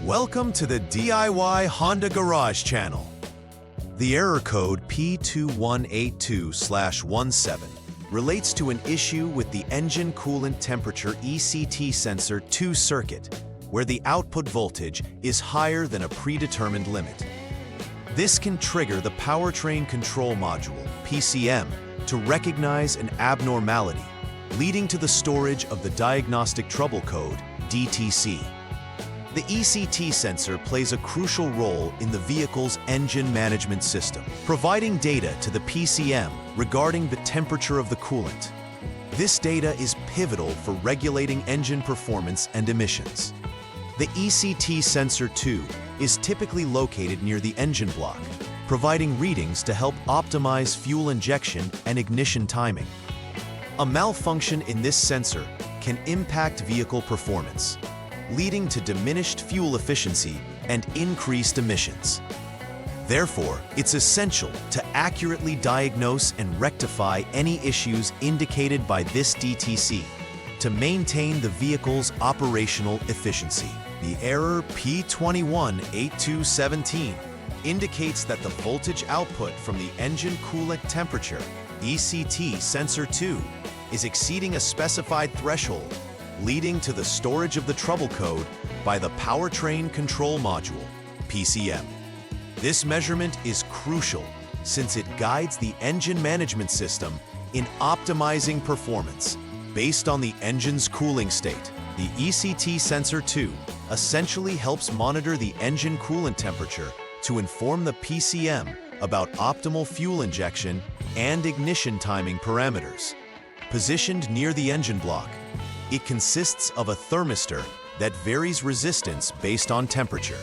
Welcome to the DIY Honda Garage channel. The error code P2182-17 relates to an issue with the Engine Coolant Temperature ECT Sensor 2 circuit, where the output voltage is higher than a predetermined limit. This can trigger the Powertrain Control Module, PCM, to recognize an abnormality, leading to the storage of the Diagnostic Trouble Code, DTC. The ECT sensor plays a crucial role in the vehicle's engine management system, providing data to the PCM regarding the temperature of the coolant. This data is pivotal for regulating engine performance and emissions. The ECT sensor 2 is typically located near the engine block, providing readings to help optimize fuel injection and ignition timing. A malfunction in this sensor can impact vehicle performance, leading to diminished fuel efficiency and increased emissions. Therefore, it's essential to accurately diagnose and rectify any issues indicated by this DTC to maintain the vehicle's operational efficiency. The error P2182-17 indicates that the voltage output from the Engine Coolant Temperature ECT Sensor 2 is exceeding a specified threshold, leading to the storage of the trouble code by the Powertrain Control Module, PCM. This measurement is crucial since it guides the engine management system in optimizing performance based on the engine's cooling state. The ECT Sensor 2 essentially helps monitor the engine coolant temperature to inform the PCM about optimal fuel injection and ignition timing parameters. Positioned near the engine block, it consists of a thermistor that varies resistance based on temperature.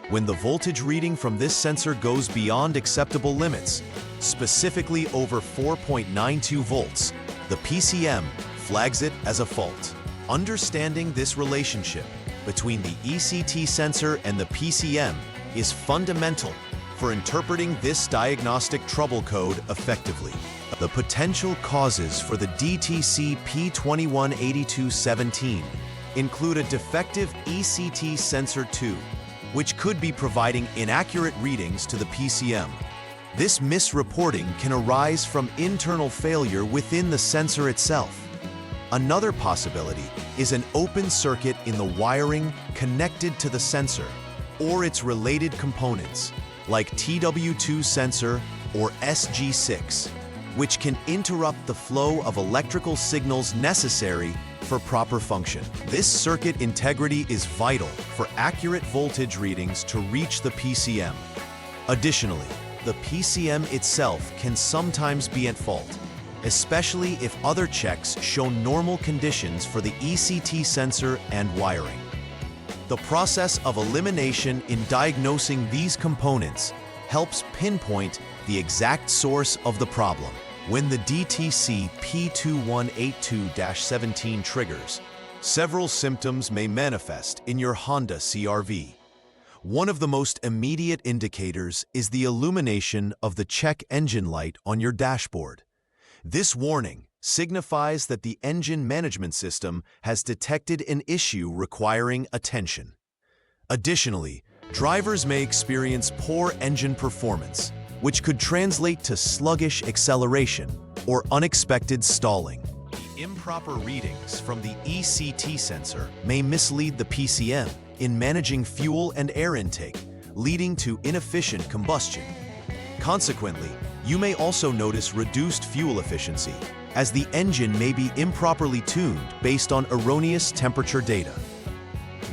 When the voltage reading from this sensor goes beyond acceptable limits, specifically over 4.92 volts, the PCM flags it as a fault. Understanding this relationship between the ECT sensor and the PCM is fundamental for interpreting this diagnostic trouble code effectively. The potential causes for the DTC P2182-17 include a defective ECT sensor 2, which could be providing inaccurate readings to the PCM. This misreporting can arise from internal failure within the sensor itself. Another possibility is an open circuit in the wiring connected to the sensor or its related components, like TW2 sensor or SG6, which can interrupt the flow of electrical signals necessary for proper function. This circuit integrity is vital for accurate voltage readings to reach the PCM. Additionally, the PCM itself can sometimes be at fault, especially if other checks show normal conditions for the ECT sensor and wiring. The process of elimination in diagnosing these components helps pinpoint the exact source of the problem. When the DTC P2182-17 triggers, several symptoms may manifest in your Honda CR-V. One of the most immediate indicators is the illumination of the check engine light on your dashboard. This warning signifies that the engine management system has detected an issue requiring attention. Additionally, drivers may experience poor engine performance, which could translate to sluggish acceleration or unexpected stalling. The improper readings from the ECT sensor may mislead the PCM in managing fuel and air intake, leading to inefficient combustion. Consequently, you may also notice reduced fuel efficiency, as the engine may be improperly tuned based on erroneous temperature data.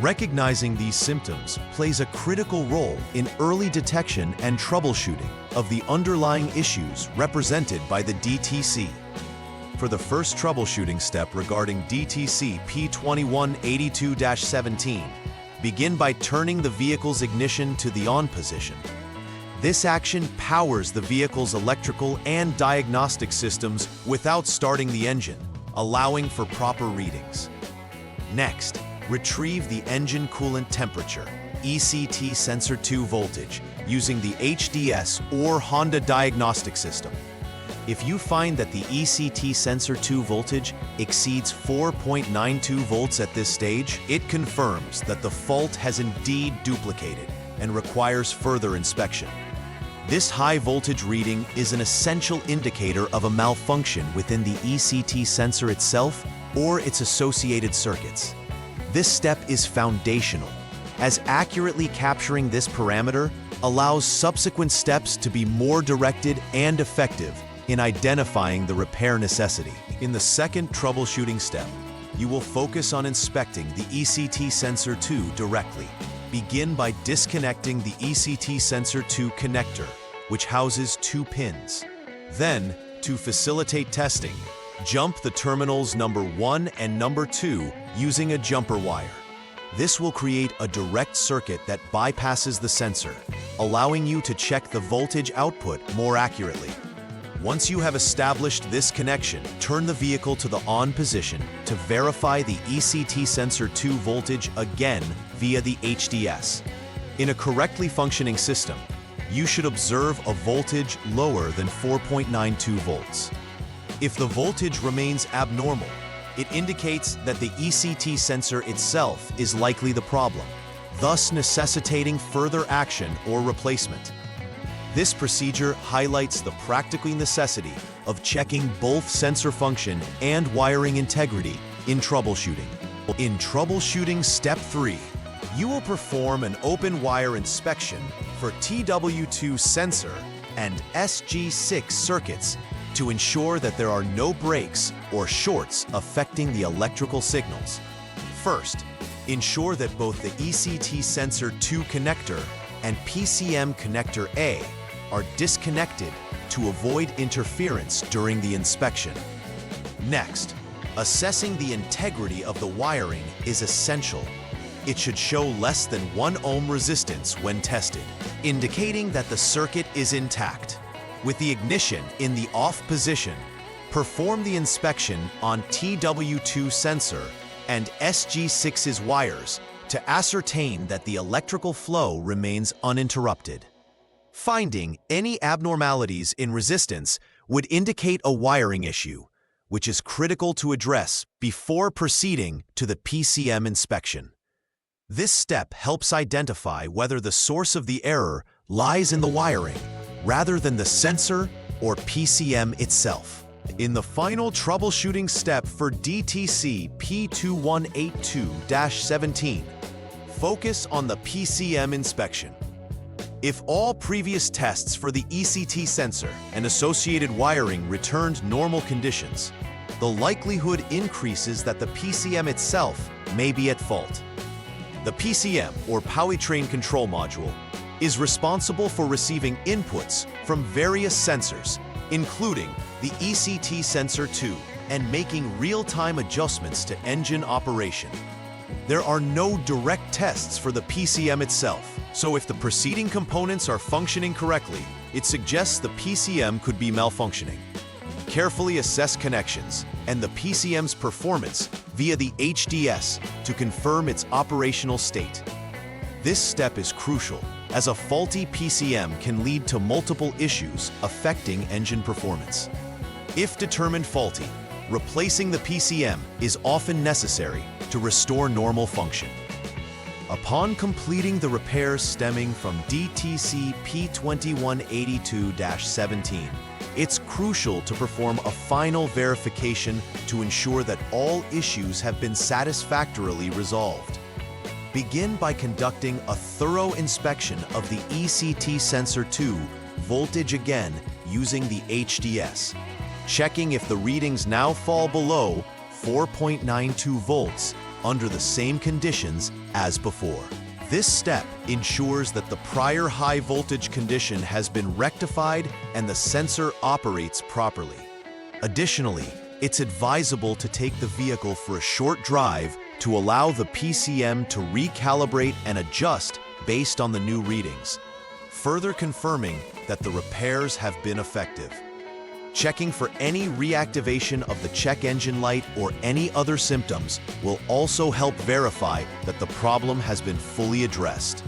Recognizing these symptoms plays a critical role in early detection and troubleshooting of the underlying issues represented by the DTC. For the first troubleshooting step regarding DTC P2182-17, begin by turning the vehicle's ignition to the on position. This action powers the vehicle's electrical and diagnostic systems without starting the engine, allowing for proper readings. Next, retrieve the Engine Coolant Temperature ECT Sensor 2 voltage using the HDS or Honda Diagnostic System. If you find that the ECT sensor 2 voltage exceeds 4.92 volts at this stage, it confirms that the fault has indeed duplicated and requires further inspection. This high voltage reading is an essential indicator of a malfunction within the ECT sensor itself or its associated circuits. This step is foundational, as accurately capturing this parameter allows subsequent steps to be more directed and effective in identifying the repair necessity. In the second troubleshooting step, you will focus on inspecting the ECT sensor 2 directly. Begin by disconnecting the ECT sensor 2 connector, which houses 2 pins. Then, to facilitate testing, jump the terminals number 1 and number 2 using a jumper wire. This will create a direct circuit that bypasses the sensor, allowing you to check the voltage output more accurately. Once you have established this connection, turn the vehicle to the on position to verify the ECT sensor 2 voltage again via the HDS. In a correctly functioning system, you should observe a voltage lower than 4.92 volts. If the voltage remains abnormal, it indicates that the ECT sensor itself is likely the problem, thus necessitating further action or replacement. This procedure highlights the practical necessity of checking both sensor function and wiring integrity in troubleshooting. In troubleshooting step 3, you will perform an open wire inspection for TW2 sensor and SG6 circuits to ensure that there are no breaks or shorts affecting the electrical signals. First, ensure that both the ECT sensor 2 connector and PCM connector A are disconnected to avoid interference during the inspection. Next, assessing the integrity of the wiring is essential. It should show less than 1 ohm resistance when tested, indicating that the circuit is intact. With the ignition in the off position, perform the inspection on TW2 sensor and SG6's wires to ascertain that the electrical flow remains uninterrupted. Finding any abnormalities in resistance would indicate a wiring issue, which is critical to address before proceeding to the PCM inspection. This step helps identify whether the source of the error lies in the wiring rather than the sensor or PCM itself. In the final troubleshooting step for DTC P2182-17, focus on the PCM inspection. If all previous tests for the ECT sensor and associated wiring returned normal conditions, the likelihood increases that the PCM itself may be at fault. The PCM, or Powertrain Control Module, is responsible for receiving inputs from various sensors, including the ECT sensor 2, and making real-time adjustments to engine operation. There are no direct tests for the PCM itself, so if the preceding components are functioning correctly, it suggests the PCM could be malfunctioning. Carefully assess connections and the PCM's performance via the HDS to confirm its operational state. This step is crucial, as a faulty PCM can lead to multiple issues affecting engine performance. If determined faulty, replacing the PCM is often necessary to restore normal function. Upon completing the repairs stemming from DTC P2182-17, it's crucial to perform a final verification to ensure that all issues have been satisfactorily resolved. Begin by conducting a thorough inspection of the ECT sensor 2 voltage again using the HDS, checking if the readings now fall below 4.92 volts under the same conditions as before. This step ensures that the prior high voltage condition has been rectified and the sensor operates properly. Additionally, it's advisable to take the vehicle for a short drive to allow the PCM to recalibrate and adjust based on the new readings, further confirming that the repairs have been effective. Checking for any reactivation of the check engine light or any other symptoms will also help verify that the problem has been fully addressed.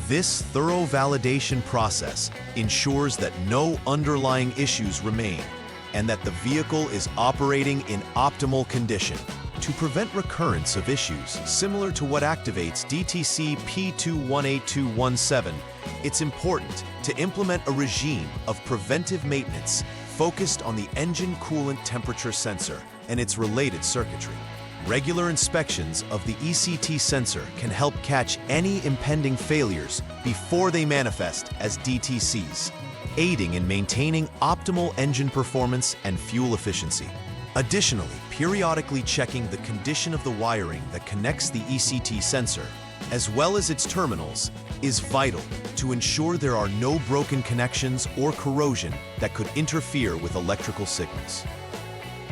This thorough validation process ensures that no underlying issues remain, and that the vehicle is operating in optimal condition. To prevent recurrence of issues similar to what activates DTC P2182-17, it's important to implement a regime of preventive maintenance focused on the engine coolant temperature sensor and its related circuitry. Regular inspections of the ECT sensor can help catch any impending failures before they manifest as DTCs, aiding in maintaining optimal engine performance and fuel efficiency. Additionally, periodically checking the condition of the wiring that connects the ECT sensor, as well as its terminals, is vital to ensure there are no broken connections or corrosion that could interfere with electrical signals.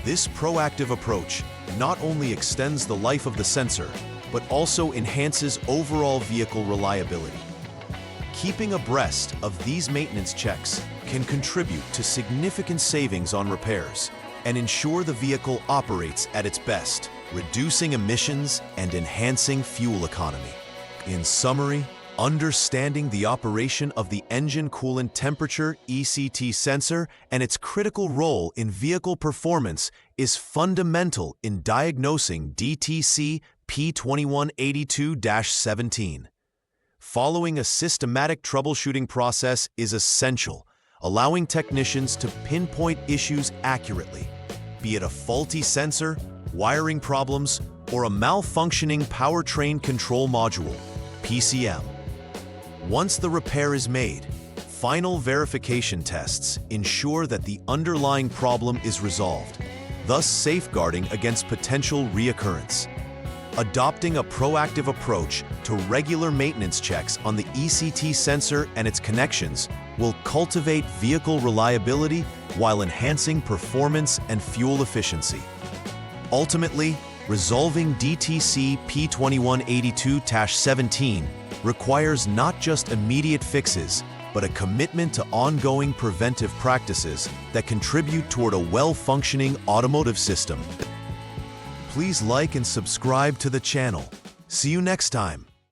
This proactive approach not only extends the life of the sensor, but also enhances overall vehicle reliability. Keeping abreast of these maintenance checks can contribute to significant savings on repairs and ensure the vehicle operates at its best, reducing emissions and enhancing fuel economy. In summary, understanding the operation of the engine coolant temperature ECT sensor and its critical role in vehicle performance is fundamental in diagnosing DTC P2182-17. Following a systematic troubleshooting process is essential, allowing technicians to pinpoint issues accurately, be it a faulty sensor, wiring problems, or a malfunctioning powertrain control module, PCM. Once the repair is made, final verification tests ensure that the underlying problem is resolved, thus safeguarding against potential reoccurrence. Adopting a proactive approach to regular maintenance checks on the ECT sensor and its connections will cultivate vehicle reliability while enhancing performance and fuel efficiency. Ultimately, resolving DTC P2182-17 requires not just immediate fixes, but a commitment to ongoing preventive practices that contribute toward a well-functioning automotive system. Please like and subscribe to the channel. See you next time.